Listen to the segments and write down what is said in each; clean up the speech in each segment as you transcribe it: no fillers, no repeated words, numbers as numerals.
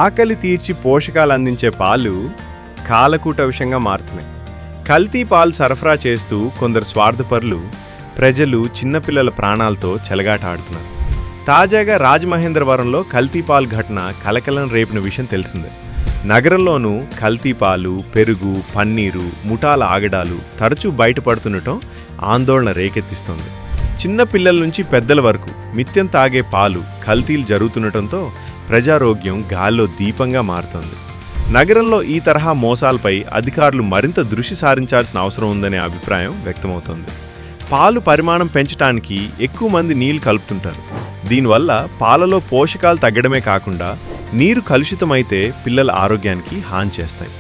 ఆకలి తీర్చి పోషకాలు అందించే పాలు కాలకూట విషంగా మారుతున్నాయి. కల్తీ పాలు సరఫరా చేస్తూ కొందరు స్వార్థపరులు ప్రజలు చిన్నపిల్లల ప్రాణాలతో చెలగాట ఆడుతున్నారు. తాజాగా రాజమహేంద్రవరంలో కల్తీ పాలు ఘటన కలకలం రేపిన విషయం తెలిసిందే. నగరంలోనూ కల్తీ పాలు, పెరుగు, పన్నీరు, ముఠాల ఆగడాలు తరచూ బయటపడుతుండటం ఆందోళన రేకెత్తిస్తోంది. చిన్న పిల్లల నుంచి పెద్దల వరకు నిత్యం తాగే పాలు కల్తీలు జరుగుతుండటంతో ప్రజారోగ్యం గాల్లో దీపంగా మారుతోంది. నగరంలో ఈ తరహా మోసాలపై అధికారులు మరింత దృష్టి సారించాల్సిన అవసరం ఉందనే అభిప్రాయం వ్యక్తమవుతోంది. పాలు పరిమాణం పెంచడానికి ఎక్కువ మంది నీళ్లు కలుపుతుంటారు. దీనివల్ల పాలలో పోషకాలు తగ్గడమే కాకుండా నీరు కలుషితమైతే పిల్లల ఆరోగ్యానికి హాని చేస్తాయి.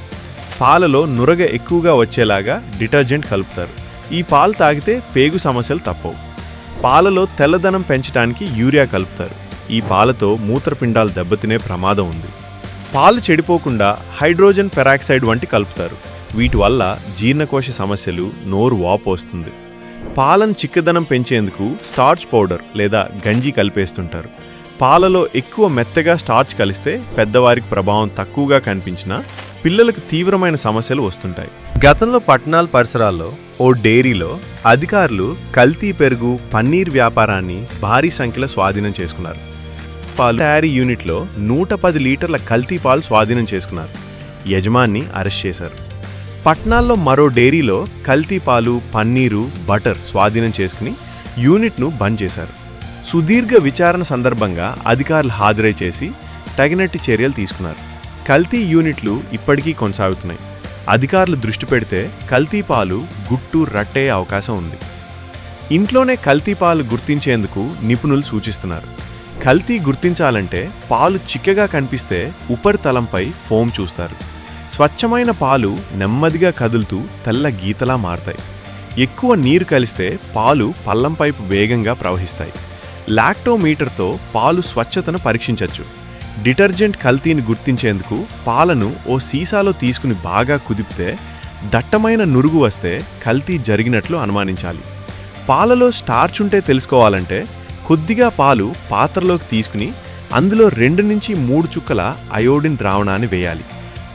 పాలలో నురగ ఎక్కువగా వచ్చేలాగా డిటర్జెంట్ కలుపుతారు. ఈ పాలు తాగితే పేగు సమస్యలు తప్పవు. పాలలో తెల్లదనం పెంచడానికి యూరియా కలుపుతారు. ఈ పాలతో మూత్రపిండాలు దెబ్బతినే ప్రమాదం ఉంది. పాలు చెడిపోకుండా హైడ్రోజన్ పెరాక్సైడ్ వంటి కలుపుతారు. వీటి వల్ల జీర్ణకోశ సమస్యలు, నోరు వాపు వస్తుంది. పాలను చిక్కదనం పెంచేందుకు స్టార్చ్ పౌడర్ లేదా గంజి కలిపేస్తుంటారు. పాలలో ఎక్కువ మెత్తగా స్టార్చ్ కలిస్తే పెద్దవారికి ప్రభావం తక్కువగా కనిపించినా పిల్లలకు తీవ్రమైన సమస్యలు వస్తుంటాయి. గతంలో పట్టణాల పరిసరాల్లో ఓ డైరీలో అధికారులు కల్తీ పెరుగు, పన్నీర్ వ్యాపారాన్ని భారీ సంఖ్యలో స్వాధీనం చేసుకున్నారు. పాలు తయారీ యూనిట్లో 110 లీటర్ల కల్తీ పాలు స్వాధీనం చేసుకున్నారు. యజమాన్ని అరెస్ట్ చేశారు. పట్నాల్లో మరో డైరీలో కల్తీ పాలు, పన్నీరు, బటర్ స్వాధీనం చేసుకుని యూనిట్ను బంద్ చేశారు. సుదీర్ఘ విచారణ సందర్భంగా అధికారులు హాజరై చేసి తగినట్టి చర్యలు తీసుకున్నారు. కల్తీ యూనిట్లు ఇప్పటికీ కొనసాగుతున్నాయి. అధికారులు దృష్టి పెడితే కల్తీ పాలు గుట్టు రట్టయ్యే అవకాశం ఉంది. ఇంట్లోనే కల్తీ పాలు గుర్తించేందుకు నిపుణులు సూచిస్తున్నారు. కల్తీ గుర్తించాలంటే పాలు చిక్కగా కనిపిస్తే ఉపరితలంపై ఫోమ్ చూస్తారు. స్వచ్ఛమైన పాలు నెమ్మదిగా కదులుతూ తెల్ల గీతలా మారతాయి. ఎక్కువ నీరు కలిస్తే పాలు పల్లంపైపు వేగంగా ప్రవహిస్తాయి. లాక్టోమీటర్తో పాలు స్వచ్ఛతను పరీక్షించవచ్చు. డిటర్జెంట్ కల్తీని గుర్తించేందుకు పాలను ఓ సీసాలో తీసుకుని బాగా కుదిపితే దట్టమైన నురుగు వస్తే కల్తీ జరిగినట్లు అనుమానించాలి. పాలలో స్టార్చ్ ఉంటే తెలుసుకోవాలంటే కొద్దిగా పాలు పాత్రలోకి తీసుకుని అందులో 2 నుంచి 3 చుక్కల అయోడిన్ ద్రావణాన్ని వేయాలి.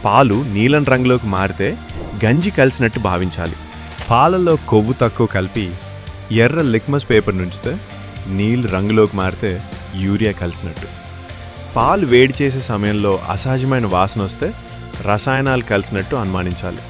పాలు నీలం రంగులోకి మారితే గంజి కలిసినట్టు భావించాలి. పాలలో కొవ్వు తక్కువ కలిపి ఎర్ర లిక్మస్ పేపర్ నుంచితే నీళ్ళు రంగులోకి మారితే యూరియా కలిసినట్టు. పాలు వేడి చేసే సమయంలో అసహజమైన వాసన వస్తే రసాయనాలు కలిసినట్టు అనుమానించాలి.